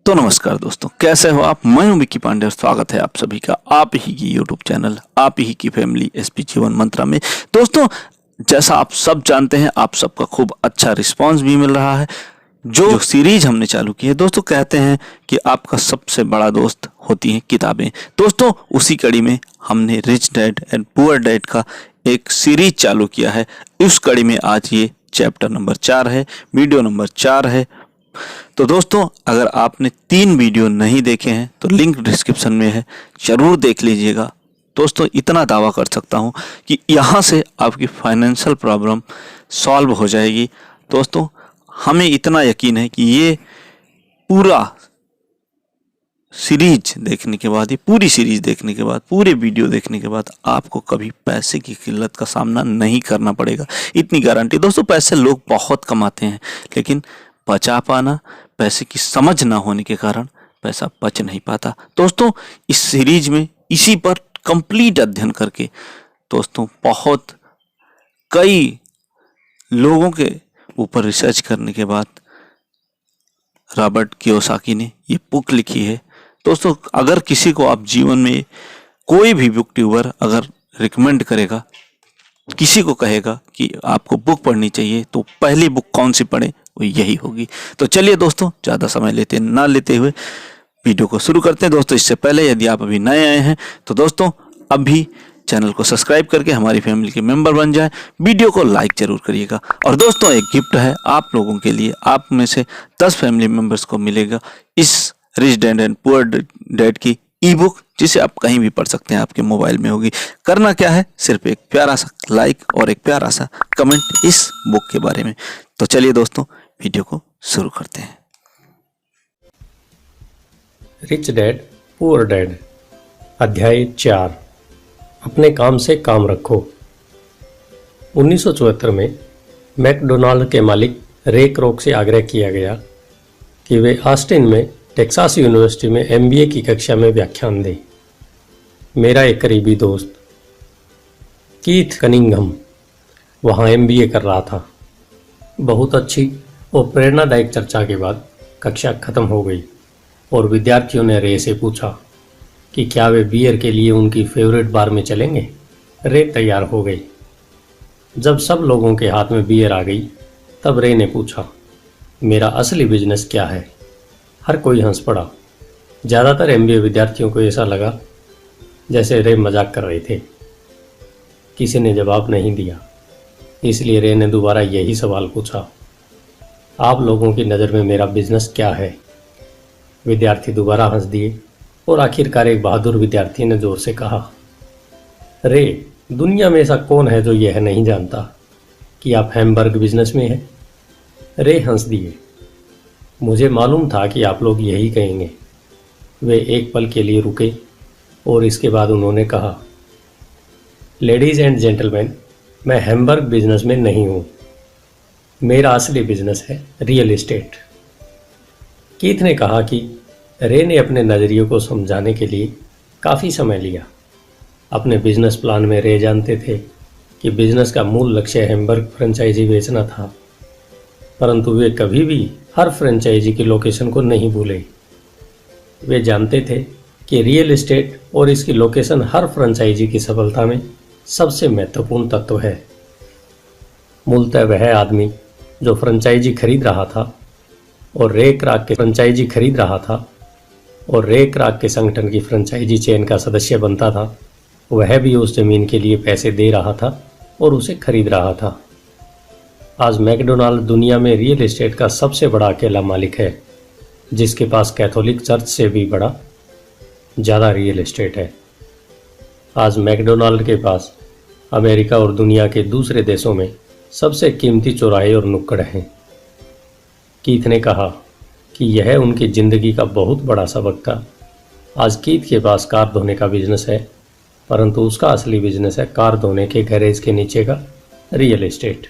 तो नमस्कार दोस्तों, कैसे हो आप। मैं हूं विक्की पांडे और स्वागत है आप सभी का आप ही की यूट्यूब चैनल आप ही की फैमिली एसपी जीवन मंत्रा में। दोस्तों, जैसा आप सब जानते हैं, आप सबका खूब अच्छा रिस्पांस भी मिल रहा है। जो सीरीज हमने चालू की है दोस्तों, कहते हैं कि आपका सबसे बड़ा दोस्त होती हैं किताबें। दोस्तों, उसी कड़ी में हमने rich dad and poor dad का एक सीरीज चालू किया है। उस कड़ी में आज ये चैप्टर नंबर 4 है, वीडियो नंबर 4 है। तो दोस्तों, अगर आपने 3 वीडियो नहीं देखे हैं तो लिंक डिस्क्रिप्शन में है, जरूर देख लीजिएगा। दोस्तों, इतना दावा कर सकता हूं कि यहाँ से आपकी फाइनेंशियल प्रॉब्लम सॉल्व हो जाएगी। दोस्तों, हमें इतना यकीन है कि ये पूरा सीरीज देखने के बाद, ये पूरी सीरीज देखने के बाद, पूरे वीडियो देखने के बाद आपको कभी पैसे की किल्लत का सामना नहीं करना पड़ेगा, इतनी गारंटी। दोस्तों, पैसे लोग बहुत कमाते हैं, लेकिन बचा पाना, पैसे की समझ ना होने के कारण पैसा बच नहीं पाता। दोस्तों, इस सीरीज में इसी पर कंप्लीट अध्ययन करके दोस्तों बहुत कई लोगों के ऊपर रिसर्च करने के बाद रॉबर्ट कियोसाकी ने ये बुक लिखी है। दोस्तों, अगर किसी को आप जीवन में कोई भी बुक ट्यूबर अगर रिकमेंड करेगा, किसी को कहेगा कि आपको बुक पढ़नी चाहिए, तो पहली बुक कौन सी पढ़े, वो यही होगी। तो चलिए दोस्तों, ज़्यादा समय लेते हुए वीडियो को शुरू करते हैं। दोस्तों, इससे पहले यदि आप अभी नए आए हैं तो दोस्तों अभी चैनल को सब्सक्राइब करके हमारी फैमिली के मेंबर बन जाएं। वीडियो को लाइक जरूर करिएगा। और दोस्तों, एक गिफ्ट है आप लोगों के लिए। आप में से 10 फैमिली मेंबर्स को मिलेगा इस rich dad and poor dad की ई बुक, जिसे आप कहीं भी पढ़ सकते हैं, आपके मोबाइल में होगी। करना क्या है, सिर्फ एक प्यारा सा लाइक और एक प्यारा सा कमेंट इस बुक के बारे में। तो चलिए दोस्तों, वीडियो को शुरू करते हैं। रिच डैड पुअर डैड, अध्याय 4, अपने काम से काम रखो। 1974 में मैकडोनाल्ड के मालिक रे क्रोक से आग्रह किया गया कि वे ऑस्टिन में टेक्सास यूनिवर्सिटी में एमबीए की कक्षा में व्याख्यान दें। मेरा एक करीबी दोस्त कीथ कनिंघम वहाँ एमबीए कर रहा था। बहुत अच्छी और प्रेरणादायक चर्चा के बाद कक्षा खत्म हो गई और विद्यार्थियों ने रे से पूछा कि क्या वे बियर के लिए उनकी फेवरेट बार में चलेंगे। रे तैयार हो गई। जब सब लोगों के हाथ में बियर आ गई, तब रे ने पूछा, मेरा असली बिजनेस क्या है। हर कोई हंस पड़ा। ज़्यादातर एमबीए विद्यार्थियों को ऐसा लगा जैसे रे मजाक कर रहे थे। किसी ने जवाब नहीं दिया, इसलिए रे ने दोबारा यही सवाल पूछा, आप लोगों की नज़र में मेरा बिजनेस क्या है। विद्यार्थी दोबारा हंस दिए और आखिरकार एक बहादुर विद्यार्थी ने जोर से कहा, रे, दुनिया में ऐसा कौन है जो यह नहीं जानता कि आप हैमबर्ग बिजनेस में हैं। रे हंस दिए। मुझे मालूम था कि आप लोग यही कहेंगे। वे एक पल के लिए रुके और इसके बाद उन्होंने कहा, लेडीज़ एंड जेंटलमैन, मैं हैमबर्ग बिजनेस में नहीं हूँ। मेरा असली बिजनेस है रियल एस्टेट। कीथ ने कहा कि रे ने अपने नज़रिए को समझाने के लिए काफ़ी समय लिया। अपने बिजनेस प्लान में रे जानते थे कि बिजनेस का मूल लक्ष्य हैमबर्ग फ्रेंचाइजी बेचना था, परंतु वे कभी भी हर फ्रेंचाइजी की लोकेशन को नहीं भूले। वे जानते थे कि रियल एस्टेट और इसकी लोकेशन हर फ्रेंचाइजी की सफलता में सबसे महत्वपूर्ण तत्व है। मूलतः वह आदमी जो फ्रेंचाइजी खरीद रहा था और रे क्राक के फ्रेंचाइजी खरीद रहा था और रे क्राक के संगठन की फ्रेंचाइजी चेन का सदस्य बनता था, वह भी उस जमीन के लिए पैसे दे रहा था और उसे खरीद रहा था। आज मैकडोनाल्ड दुनिया में रियल एस्टेट का सबसे बड़ा अकेला मालिक है, जिसके पास कैथोलिक चर्च से भी बड़ा ज़्यादा रियल एस्टेट है। आज मैकडोनाल्ड के पास अमेरिका और दुनिया के दूसरे देशों में सबसे कीमती चौराहे और नुक्कड़ हैं। कीथ ने कहा कि यह उनकी ज़िंदगी का बहुत बड़ा सबक था। आज कीथ के पास कार धोने का बिजनेस है, परंतु उसका असली बिजनेस है कार धोने के गैरेज के नीचे का रियल एस्टेट।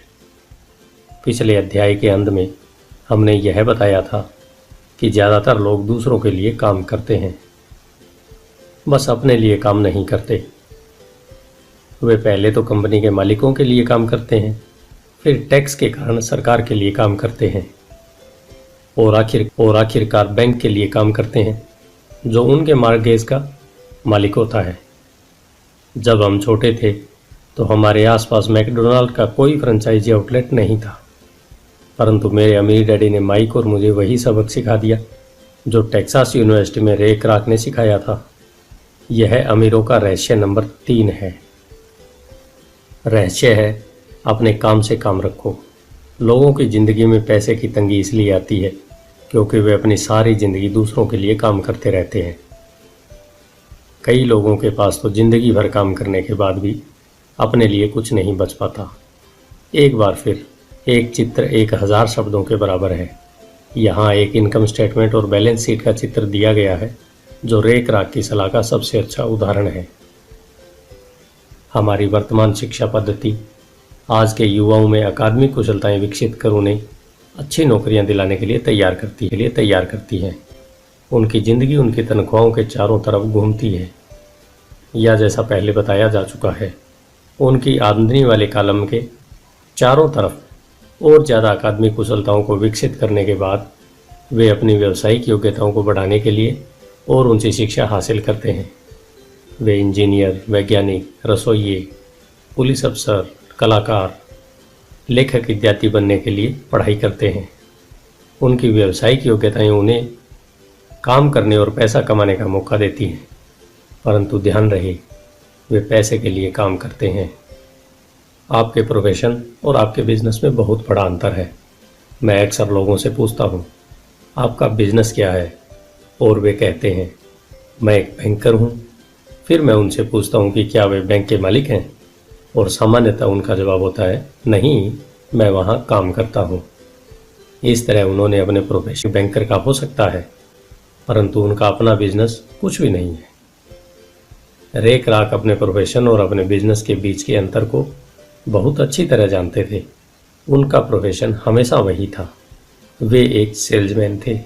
पिछले अध्याय के अंत में हमने यह बताया था कि ज़्यादातर लोग दूसरों के लिए काम करते हैं, बस अपने लिए काम नहीं करते। वे पहले तो कंपनी के मालिकों के लिए काम करते हैं, फिर टैक्स के कारण सरकार के लिए काम करते हैं। और आखिरकार बैंक के लिए काम करते हैं, जो उनके मॉर्गेज का मालिक होता है। जब हम छोटे थे तो हमारे आसपास मैकडोनाल्ड का कोई फ्रेंचाइजी आउटलेट नहीं था, परंतु मेरे अमीर डैडी ने माइक और मुझे वही सबक सिखा दिया जो टेक्सास यूनिवर्सिटी में रे क्राक ने सिखाया था। यह अमीरों का रहस्य नंबर 3 है। रहस्य है, अपने काम से काम रखो। लोगों की ज़िंदगी में पैसे की तंगी इसलिए आती है क्योंकि वे अपनी सारी ज़िंदगी दूसरों के लिए काम करते रहते हैं। कई लोगों के पास तो ज़िंदगी भर काम करने के बाद भी अपने लिए कुछ नहीं बच पाता। एक बार फिर एक चित्र 1000 शब्दों के बराबर है। यहाँ एक इनकम स्टेटमेंट और बैलेंस शीट का चित्र दिया गया है जो रे क्राक की सलाह का सबसे अच्छा उदाहरण है। हमारी वर्तमान शिक्षा पद्धति आज के युवाओं में अकादमिक कुशलताएं विकसित कर उन्हें अच्छी नौकरियां दिलाने के लिए तैयार करती है। उनकी ज़िंदगी उनकी तनख्वाहों के चारों तरफ घूमती है, या जैसा पहले बताया जा चुका है, उनकी आमदनी वाले कॉलम के चारों तरफ और ज़्यादा अकादमिक कुशलताओं को विकसित करने के बाद वे अपनी व्यावसायिक योग्यताओं को बढ़ाने के लिए और उनसे शिक्षा हासिल करते हैं। वे इंजीनियर, वैज्ञानिक, रसोइये, पुलिस अफसर, कलाकार, लेखक इत्यादि बनने के लिए पढ़ाई करते हैं। उनकी व्यावसायिक योग्यताएं उन्हें काम करने और पैसा कमाने का मौका देती हैं, परंतु ध्यान रहे, वे पैसे के लिए काम करते हैं। आपके प्रोफेशन और आपके बिजनेस में बहुत बड़ा अंतर है। मैं अक्सर लोगों से पूछता हूँ, आपका बिजनेस क्या है? और वे कहते हैं, मैं एक बैंकर हूँ। फिर मैं उनसे पूछता हूँ कि क्या वे बैंक के मालिक हैं? और सामान्यतः उनका जवाब होता है, नहीं, मैं वहाँ काम करता हूँ। इस तरह उन्होंने अपने प्रोफेशन बैंकर का हो सकता है, परंतु उनका अपना बिजनेस कुछ भी नहीं है। रे क्राक अपने प्रोफेशन और अपने बिजनेस के बीच के अंतर को बहुत अच्छी तरह जानते थे। उनका प्रोफेशन हमेशा वही था, वे एक सेल्समैन थे।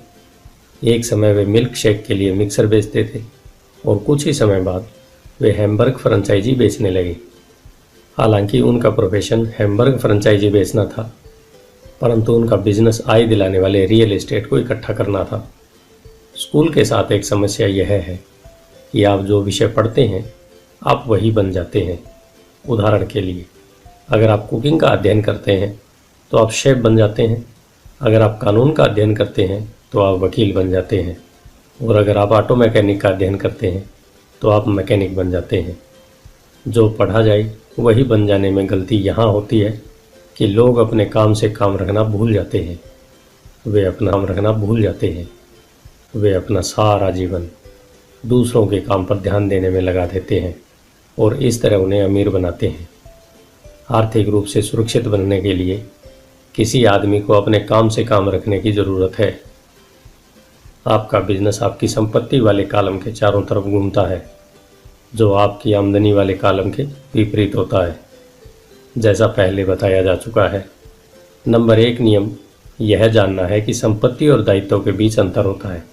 एक समय वे मिल्क शेक के लिए मिक्सर बेचते थे और कुछ ही समय बाद वे हैम्बर्ग फ्रेंचाइजी बेचने लगे। हालांकि उनका प्रोफेशन हैम्बर्ग फ्रेंचाइजी बेचना था, परंतु उनका बिजनेस आय दिलाने वाले रियल एस्टेट को इकट्ठा करना था। स्कूल के साथ एक समस्या यह है कि आप जो विषय पढ़ते हैं आप वही बन जाते हैं। उदाहरण के लिए, अगर आप कुकिंग का अध्ययन करते हैं तो आप शेफ बन जाते हैं। अगर आप कानून का अध्ययन करते हैं तो आप वकील बन जाते हैं। और अगर आप ऑटो मैकेनिक का अध्ययन करते हैं तो आप मैकेनिक बन जाते हैं। जो पढ़ा जाए वही बन जाने में गलती यहाँ होती है कि लोग अपने काम से काम रखना भूल जाते हैं। वे अपना सारा जीवन दूसरों के काम पर ध्यान देने में लगा देते हैं और इस तरह उन्हें अमीर बनाते हैं। आर्थिक रूप से सुरक्षित बनने के लिए किसी आदमी को अपने काम से काम रखने की ज़रूरत है। आपका बिजनेस आपकी संपत्ति वाले कॉलम के चारों तरफ घूमता है, जो आपकी आमदनी वाले कॉलम के विपरीत होता है। जैसा पहले बताया जा चुका है, नंबर 1 नियम यह जानना है कि संपत्ति और दायित्व के बीच अंतर होता है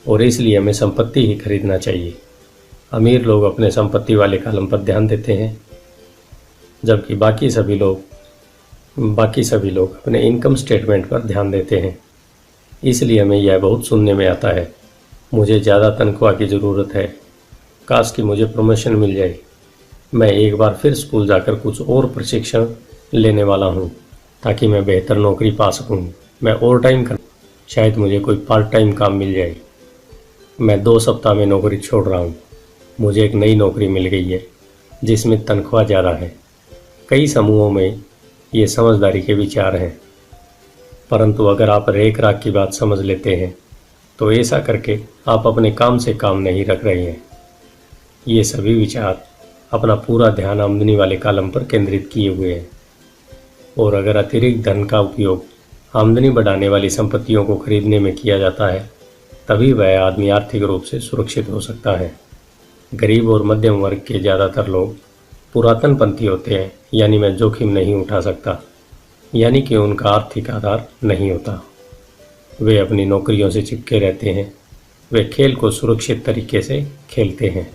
और इसलिए हमें संपत्ति ही खरीदना चाहिए। अमीर लोग अपने संपत्ति वाले कॉलम पर ध्यान देते हैं, जबकि बाकी सभी लोग अपने इनकम स्टेटमेंट पर ध्यान देते हैं। इसलिए हमें यह बहुत सुनने में आता है, मुझे ज़्यादा तनख्वाह की ज़रूरत है, काश कि मुझे प्रमोशन मिल जाए, मैं एक बार फिर स्कूल जाकर कुछ और प्रशिक्षण लेने वाला हूँ ताकि मैं बेहतर नौकरी पा सकूँ, मैं ओवर टाइम कर, शायद मुझे कोई पार्ट टाइम काम मिल जाए, मैं 2 सप्ताह में नौकरी छोड़ रहा हूँ, मुझे एक नई नौकरी मिल गई है जिसमें तनख्वाह ज़्यादा है। कई समूहों में ये समझदारी के विचार हैं, परंतु अगर आप रे क्राक की बात समझ लेते हैं तो ऐसा करके आप अपने काम से काम नहीं रख रहे हैं। ये सभी विचार अपना पूरा ध्यान आमदनी वाले कॉलम पर केंद्रित किए हुए हैं और अगर अतिरिक्त धन का उपयोग आमदनी बढ़ाने वाली संपत्तियों को खरीदने में किया जाता है तभी वह आदमी आर्थिक रूप से सुरक्षित हो सकता है। गरीब और मध्यम वर्ग के ज़्यादातर लोग पुरातनपंथी होते हैं, यानी मैं जोखिम नहीं उठा सकता, यानी कि उनका आर्थिक आधार नहीं होता। वे अपनी नौकरियों से चिपके रहते हैं, वे खेल को सुरक्षित तरीके से खेलते हैं।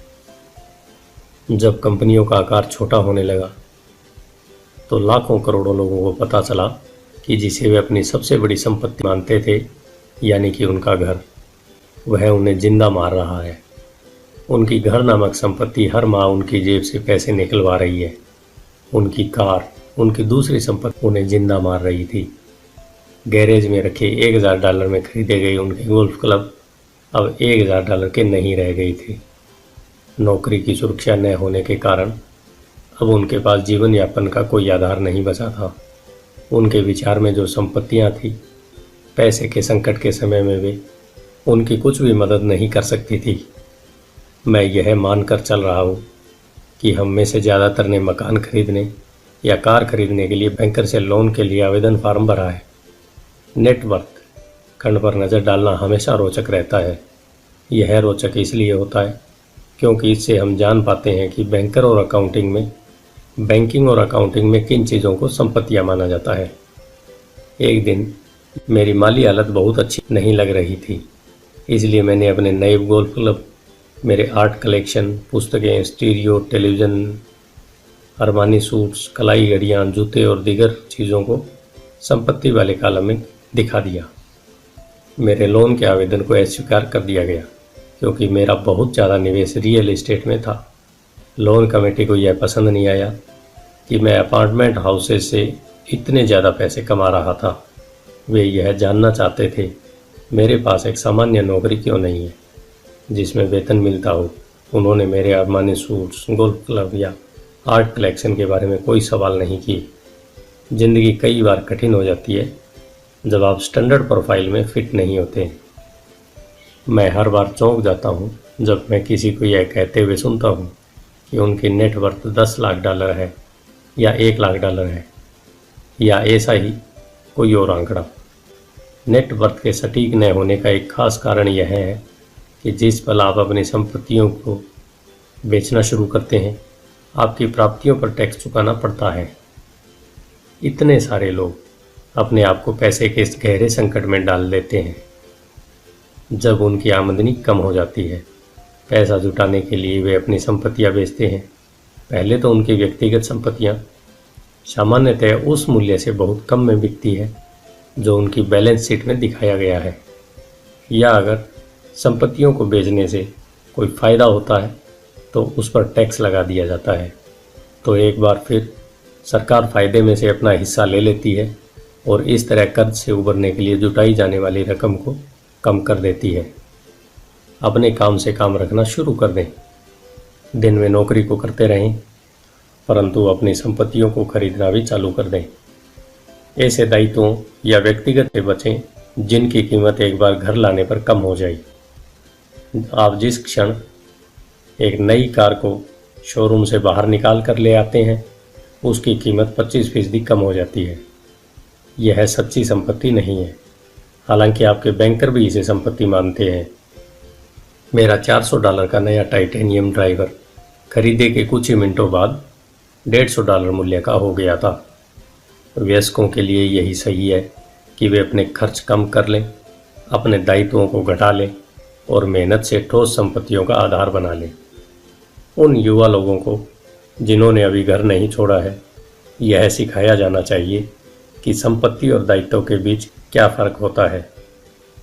जब कंपनियों का आकार छोटा होने लगा तो लाखों करोड़ों लोगों को पता चला कि जिसे वे अपनी सबसे बड़ी संपत्ति मानते थे यानी कि उनका घर, वह उन्हें जिंदा मार रहा है। उनकी घर नामक संपत्ति हर माह उनकी जेब से पैसे निकलवा रही है। उनकी कार, उनकी दूसरी संपत्ति उन्हें जिंदा मार रही थी। गैरेज में रखे $1000 में खरीदे गए उनके गोल्फ क्लब अब $1000 के नहीं रह गई थी। नौकरी की सुरक्षा न होने के कारण अब उनके पास जीवन यापन का कोई आधार नहीं बचा था। उनके विचार में जो संपत्तियां थी, पैसे के संकट के समय में वे उनकी कुछ भी मदद नहीं कर सकती थी। मैं यह मानकर चल रहा हूँ कि हम में से ज़्यादातर ने मकान खरीदने या कार खरीदने के लिए बैंकर से लोन के लिए आवेदन फार्म भरा है। नेटवर्थ खंड पर नज़र डालना हमेशा रोचक रहता है। यह रोचक इसलिए होता है क्योंकि इससे हम जान पाते हैं कि बैंकिंग और अकाउंटिंग में किन चीज़ों को संपत्तियां माना जाता है। एक दिन मेरी माली हालत बहुत अच्छी नहीं लग रही थी, इसलिए मैंने अपने नए गोल्फ क्लब, मेरे आर्ट कलेक्शन, पुस्तकें, स्टीरियो, टेलीविज़न, अरमानी सूट्स, कलाई घड़ियाँ, जूते और दीगर चीज़ों को संपत्ति वाले कॉलम में दिखा दिया। मेरे लोन के आवेदन को अस्वीकार कर दिया गया क्योंकि मेरा बहुत ज़्यादा निवेश रियल एस्टेट में था। लोन कमेटी को यह पसंद नहीं आया कि मैं अपार्टमेंट हाउसेस से इतने ज़्यादा पैसे कमा रहा था। वे यह जानना चाहते थे मेरे पास एक सामान्य नौकरी क्यों नहीं है जिसमें वेतन मिलता हो। उन्होंने मेरे अरमानी सूट्स, गोल्फ क्लब या आर्ट कलेक्शन के बारे में कोई सवाल नहीं किए। ज़िंदगी कई बार कठिन हो जाती है जब आप स्टैंडर्ड प्रोफाइल में फिट नहीं होते। मैं हर बार चौंक जाता हूँ जब मैं किसी को यह कहते हुए सुनता हूँ कि उनकी नेटवर्थ $10 लाख है या $1 लाख है या ऐसा ही कोई और आंकड़ा। नेटवर्थ के सटीक न होने का एक खास कारण यह है कि जिस पल आप अपनी संपत्तियों को बेचना शुरू करते हैं, आपकी प्राप्तियों पर टैक्स चुकाना पड़ता है। इतने सारे लोग अपने आप को पैसे के इस गहरे संकट में डाल देते हैं जब उनकी आमदनी कम हो जाती है। पैसा जुटाने के लिए वे अपनी संपत्तियां बेचते हैं। पहले तो उनकी व्यक्तिगत संपत्तियां सामान्यतः उस मूल्य से बहुत कम में बिकती है जो उनकी बैलेंस शीट में दिखाया गया है, या अगर संपत्तियों को बेचने से कोई फ़ायदा होता है तो उस पर टैक्स लगा दिया जाता है। तो एक बार फिर सरकार फ़ायदे में से अपना हिस्सा ले लेती है और इस तरह कर्ज से उबरने के लिए जुटाई जाने वाली रकम को कम कर देती है। अपने काम से काम रखना शुरू कर दें। दिन में नौकरी को करते रहें, परंतु अपनी संपत्तियों को खरीदना भी चालू कर दें। ऐसे दायित्वों या व्यक्तिगत से बचें जिनकी कीमत एक बार घर लाने पर कम हो जाए। आप जिस क्षण एक नई कार को शोरूम से बाहर निकाल कर ले आते हैं, उसकी कीमत 25% कम हो जाती है। यह सच्ची संपत्ति नहीं है, हालांकि आपके बैंकर भी इसे संपत्ति मानते हैं। मेरा $400 का नया टाइटेनियम ड्राइवर खरीदे के कुछ ही मिनटों बाद $150 मूल्य का हो गया था। वयस्कों के लिए यही सही है कि वे अपने खर्च कम कर लें, अपने दायित्वों को घटा लें और मेहनत से ठोस संपत्तियों का आधार बना लें। उन युवा लोगों को जिन्होंने अभी घर नहीं छोड़ा है, यह सिखाया जाना चाहिए कि संपत्ति और दायित्व के बीच क्या फ़र्क होता है।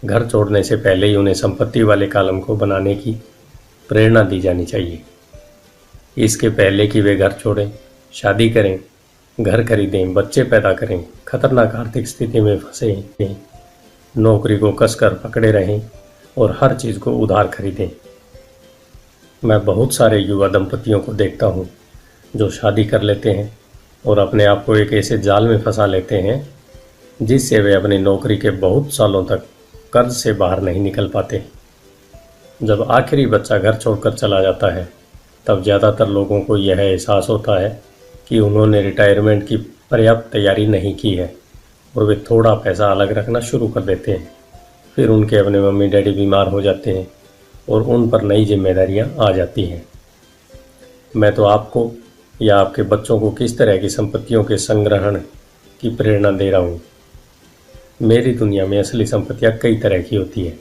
घर छोड़ने से पहले ही उन्हें संपत्ति वाले कॉलम को बनाने की प्रेरणा दी जानी चाहिए। इसके पहले कि वे घर छोड़ें, शादी करें, घर खरीदें, बच्चे पैदा करें, खतरनाक आर्थिक स्थिति में फंसे, नौकरी को कसकर पकड़े रहें और हर चीज़ को उधार खरीदें। मैं बहुत सारे युवा दंपतियों को देखता हूँ जो शादी कर लेते हैं और अपने आप को एक ऐसे जाल में फंसा लेते हैं जिससे वे अपनी नौकरी के बहुत सालों तक कर्ज से बाहर नहीं निकल पाते। जब आखिरी बच्चा घर छोड़कर चला जाता है, तब ज़्यादातर लोगों को यह एहसास होता है कि उन्होंने रिटायरमेंट की पर्याप्त तैयारी नहीं की है और वे थोड़ा पैसा अलग रखना शुरू कर देते हैं। फिर उनके अपने मम्मी डैडी बीमार हो जाते हैं और उन पर नई जिम्मेदारियां आ जाती हैं। मैं तो आपको या आपके बच्चों को किस तरह की संपत्तियों के संग्रहण की प्रेरणा दे रहा हूँ। मेरी दुनिया में असली संपत्तियाँ कई तरह की होती है।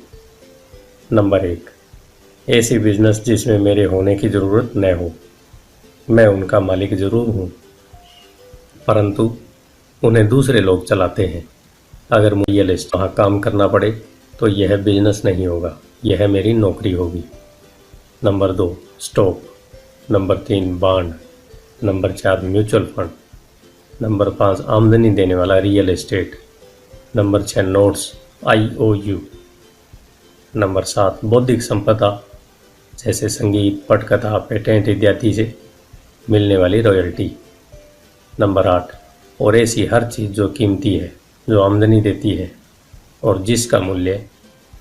नंबर 1, ऐसी बिजनेस जिसमें मेरे होने की ज़रूरत न हो। मैं उनका मालिक ज़रूर हूँ, परंतु उन्हें दूसरे लोग चलाते हैं। अगर मुझे लिस्ट वहाँ काम करना पड़े तो यह बिजनेस नहीं होगा, यह मेरी नौकरी होगी। Number 2 stock, number 3 bond, number 4 mutual fund, number 5 आमदनी देने वाला real estate, number 6 notes IOU, number 7 बौद्धिक संपदा जैसे संगीत, पटकथा, पेटेंट इत्यादि से मिलने वाली रॉयल्टी, नंबर 8 और ऐसी हर चीज़ जो कीमती है, जो आमदनी देती है और जिसका मूल्य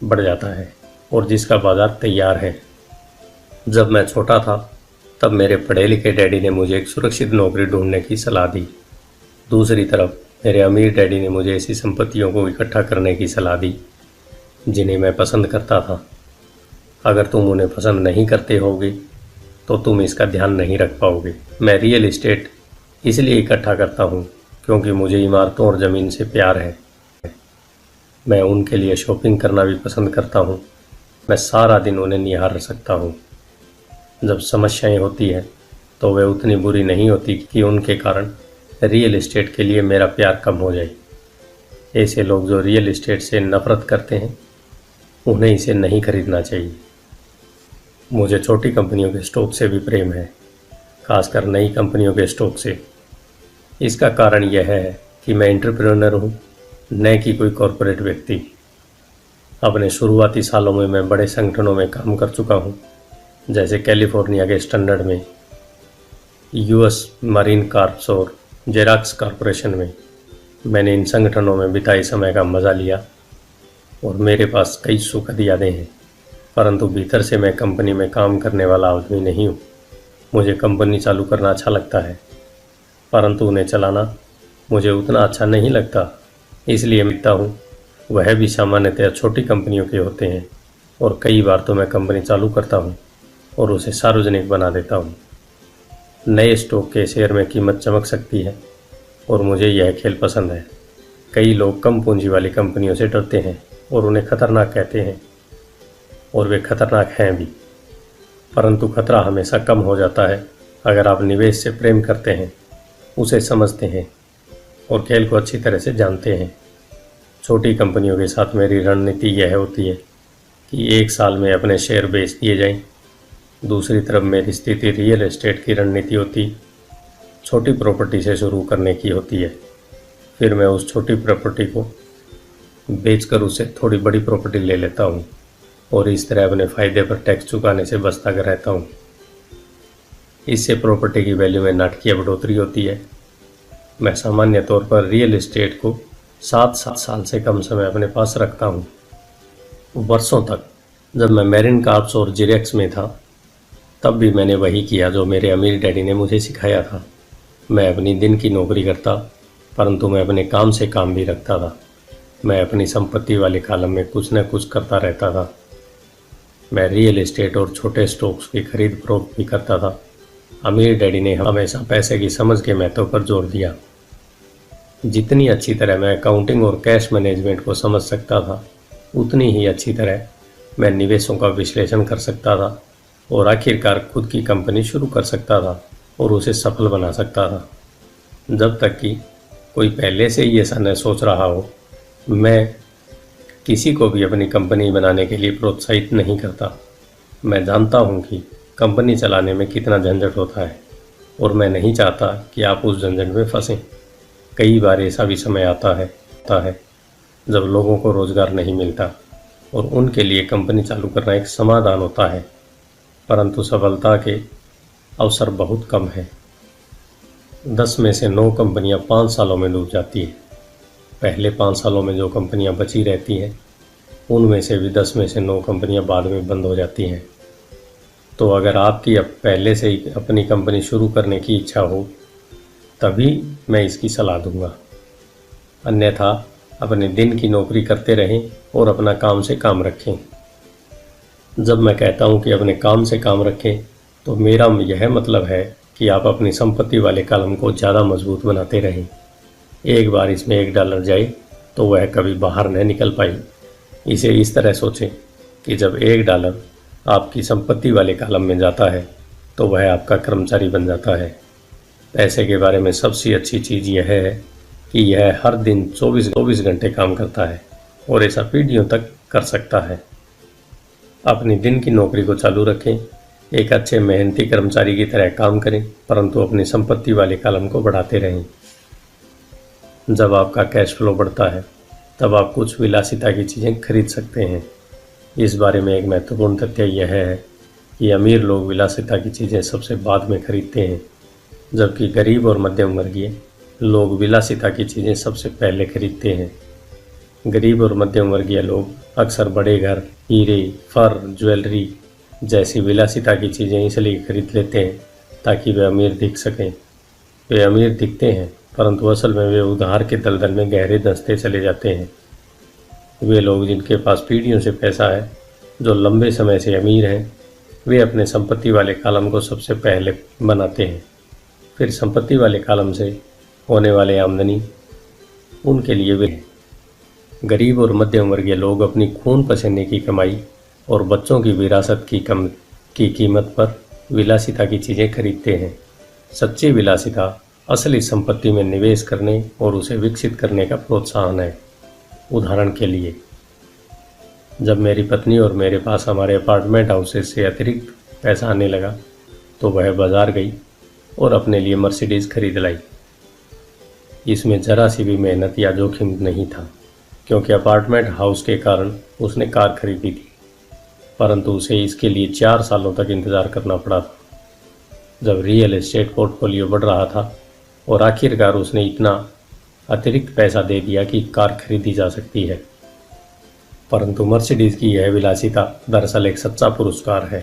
बढ़ जाता है और जिसका बाजार तैयार है। जब मैं छोटा था तब मेरे पढ़े लिखे डैडी ने मुझे एक सुरक्षित नौकरी ढूंढने की सलाह दी। दूसरी तरफ मेरे अमीर डैडी ने मुझे ऐसी संपत्तियों को इकट्ठा करने की सलाह दी जिन्हें मैं पसंद करता था। अगर तुम उन्हें पसंद नहीं करते होगे तो तुम इसका ध्यान नहीं रख पाओगे। मैं रियल एस्टेट इसलिए इकट्ठा करता हूँ क्योंकि मुझे इमारतों और ज़मीन से प्यार है। मैं उनके लिए शॉपिंग करना भी पसंद करता हूँ। मैं सारा दिन उन्हें निहार सकता हूँ। जब समस्याएं होती हैं तो वे उतनी बुरी नहीं होती कि उनके कारण रियल एस्टेट के लिए मेरा प्यार कम हो जाए। ऐसे लोग जो रियल एस्टेट से नफरत करते हैं उन्हें इसे नहीं खरीदना चाहिए। मुझे छोटी कंपनियों के स्टॉक से भी प्रेम है, खासकर नई कंपनियों के स्टॉक से। इसका कारण यह है कि मैं एंटरप्रेन्योर हूँ, न कि कोई कॉरपोरेट व्यक्ति। अपने शुरुआती सालों में मैं बड़े संगठनों में काम कर चुका हूँ, जैसे कैलिफोर्निया के स्टैंडर्ड में, US मरीन कॉर्प्स और जेरॉक्स कॉरपोरेशन में। मैंने इन संगठनों में बिताए समय का मज़ा लिया और मेरे पास कई सुखद यादें हैं, परंतु भीतर से मैं कंपनी में काम करने वाला आदमी नहीं हूँ। मुझे कंपनी चालू करना अच्छा लगता है, परंतु उन्हें चलाना मुझे उतना अच्छा नहीं लगता। इसलिए मिलता हूँ वह भी सामान्यतः छोटी कंपनियों के होते हैं और कई बार तो मैं कंपनी चालू करता हूँ और उसे सार्वजनिक बना देता हूँ। नए स्टॉक के शेयर में कीमत चमक सकती है और मुझे यह खेल पसंद है। कई लोग कम पूंजी वाली कंपनियों से डरते हैं और उन्हें खतरनाक कहते हैं, और वे खतरनाक हैं भी, परंतु खतरा हमेशा कम हो जाता है अगर आप निवेश से प्रेम करते हैं, उसे समझते हैं और खेल को अच्छी तरह से जानते हैं। छोटी कंपनियों के साथ मेरी रणनीति यह होती है कि 1 साल में अपने शेयर बेच दिए जाएं। दूसरी तरफ मेरी स्थिति रियल एस्टेट की रणनीति होती छोटी प्रॉपर्टी से शुरू करने की होती है। फिर मैं उस छोटी प्रॉपर्टी को बेचकर उसे थोड़ी बड़ी प्रॉपर्टी ले लेता हूँ और इस तरह अपने फ़ायदे पर टैक्स चुकाने से बचता रहता हूँ। इससे प्रॉपर्टी की वैल्यू में नाटकीय बढ़ोतरी होती है। मैं सामान्य तौर पर रियल एस्टेट को 7 साल से कम समय अपने पास रखता हूँ। वर्षों तक जब मैं मेरिन कॉर्प्स और जेरॉक्स में था तब भी मैंने वही किया जो मेरे अमीर डैडी ने मुझे सिखाया था। मैं अपनी दिन की नौकरी करता, परंतु मैं अपने काम से काम भी रखता था। मैं अपनी संपत्ति वाले कॉलम में कुछ न कुछ करता रहता था। मैं रियल एस्टेट और छोटे स्टॉक्स की खरीद फरोख्त भी करता था। अमीर डैडी ने हमेशा पैसे की समझ के महत्व पर जोर दिया। जितनी अच्छी तरह मैं अकाउंटिंग और कैश मैनेजमेंट को समझ सकता था, उतनी ही अच्छी तरह मैं निवेशों का विश्लेषण कर सकता था और आखिरकार खुद की कंपनी शुरू कर सकता था और उसे सफल बना सकता था। जब तक कि कोई पहले से ही ऐसा न सोच रहा हो, मैं किसी को भी अपनी कंपनी बनाने के लिए प्रोत्साहित नहीं करता। मैं जानता हूँ कि कंपनी चलाने में कितना झंझट होता है और मैं नहीं चाहता कि आप उस झंझट में फंसें। कई बार ऐसा भी समय आता है जब लोगों को रोज़गार नहीं मिलता और उनके लिए कंपनी चालू करना एक समाधान होता है, परंतु सफलता के अवसर बहुत कम हैं। 10 में से 9 कंपनियां 5 सालों में डूब जाती हैं। पहले 5 सालों में जो कंपनियां बची रहती हैं उनमें से भी 10 में से 9 कंपनियां बाद में बंद हो जाती हैं। तो अगर आपकी अब पहले से ही अपनी कंपनी शुरू करने की इच्छा हो तभी मैं इसकी सलाह दूंगा, अन्यथा अपने दिन की नौकरी करते रहें और अपना काम से काम रखें। जब मैं कहता हूं कि अपने काम से काम रखें तो मेरा यह मतलब है कि आप अपनी संपत्ति वाले कॉलम को ज़्यादा मजबूत बनाते रहें। एक बार इसमें $1 जाए तो वह कभी बाहर न निकल पाए। इसे इस तरह सोचें कि जब $1 आपकी संपत्ति वाले कॉलम में जाता है तो वह आपका कर्मचारी बन जाता है। पैसे के बारे में सबसे अच्छी चीज़ यह है कि यह हर दिन 24 घंटे काम करता है और ऐसा पीढ़ियों तक कर सकता है। अपनी दिन की नौकरी को चालू रखें, एक अच्छे मेहनती कर्मचारी की तरह काम करें, परंतु अपनी संपत्ति वाले कॉलम को बढ़ाते रहें। जब आपका कैश फ्लो बढ़ता है तब आप कुछ विलासिता की चीज़ें खरीद सकते हैं। इस बारे में एक महत्वपूर्ण तथ्य यह है कि अमीर लोग विलासिता की चीज़ें सबसे बाद में खरीदते हैं, जबकि गरीब और मध्यम वर्गीय लोग विलासिता की चीज़ें सबसे पहले खरीदते हैं। गरीब और मध्यम वर्गीय लोग अक्सर बड़े घर, हीरे, फर, ज्वेलरी जैसी विलासिता की चीज़ें इसलिए खरीद लेते हैं ताकि वे अमीर दिख सकें। वे अमीर दिखते हैं, परंतु असल में वे उधार के दलदल में गहरे धंसते चले जाते हैं। वे लोग जिनके पास पीढ़ियों से पैसा है, जो लंबे समय से अमीर हैं, वे अपने संपत्ति वाले कॉलम को सबसे पहले बनाते हैं। फिर संपत्ति वाले कॉलम से होने वाले आमदनी उनके लिए वे हैं। गरीब और मध्यम वर्गीय लोग अपनी खून पसीने की कमाई और बच्चों की विरासत की कीमत पर विलासिता की चीज़ें खरीदते हैं। सच्ची विलासिता असली संपत्ति में निवेश करने और उसे विकसित करने का प्रोत्साहन है। उदाहरण के लिए, जब मेरी पत्नी और मेरे पास हमारे अपार्टमेंट हाउसेस से अतिरिक्त पैसा आने लगा तो वह बाजार गई और अपने लिए मर्सिडीज़ खरीद लाई। इसमें ज़रा सी भी मेहनत या जोखिम नहीं था, क्योंकि अपार्टमेंट हाउस के कारण उसने कार खरीदी थी, परंतु उसे इसके लिए 4 सालों तक इंतज़ार करना पड़ा था। जब रियल एस्टेट पोर्टफोलियो बढ़ रहा था और आखिरकार उसने इतना अतिरिक्त पैसा दे दिया कि कार खरीदी जा सकती है। परंतु मर्सिडीज़ की यह विलासिता दरअसल एक सच्चा पुरस्कार है,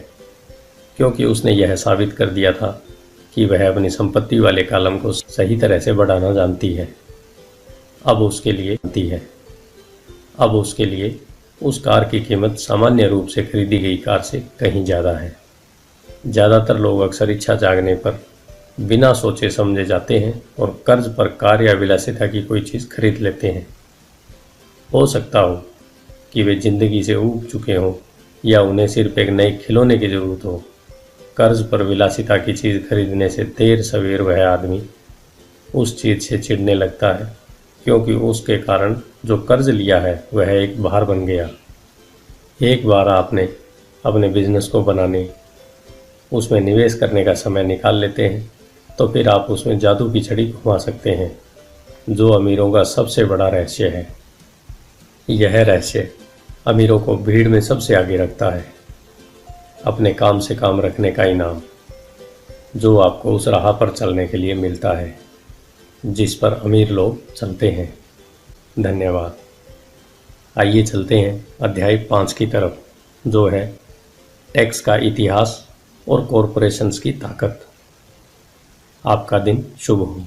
क्योंकि उसने यह साबित कर दिया था कि वह अपनी संपत्ति वाले कॉलम को सही तरह से बढ़ाना जानती है। अब उसके लिए उस कार की कीमत सामान्य रूप से खरीदी गई कार से कहीं ज़्यादा है। ज़्यादातर लोग अक्सर इच्छा जागने पर बिना सोचे समझे जाते हैं और कर्ज पर कार या विलासिता की कोई चीज़ खरीद लेते हैं। हो सकता हो कि वे जिंदगी से ऊब चुके हों या उन्हें सिर्फ एक नए खिलौने की ज़रूरत हो। कर्ज पर विलासिता की चीज़ खरीदने से देर सवेर वह आदमी उस चीज़ से चिढ़ने लगता है, क्योंकि उसके कारण जो कर्ज लिया है वह एक भार बन गया। एक बार आपने अपने बिजनेस को बनाने, उसमें निवेश करने का समय निकाल लेते हैं तो फिर आप उसमें जादू की छड़ी घुमा सकते हैं, जो अमीरों का सबसे बड़ा रहस्य है। यह रहस्य अमीरों को भीड़ में सबसे आगे रखता है। अपने काम से काम रखने का इनाम, जो आपको उस राह पर चलने के लिए मिलता है जिस पर अमीर लोग चलते हैं। धन्यवाद। आइए चलते हैं अध्याय 5 की तरफ, जो है टैक्स का इतिहास और कॉरपोरेशंस की ताकत। आपका दिन शुभ हो।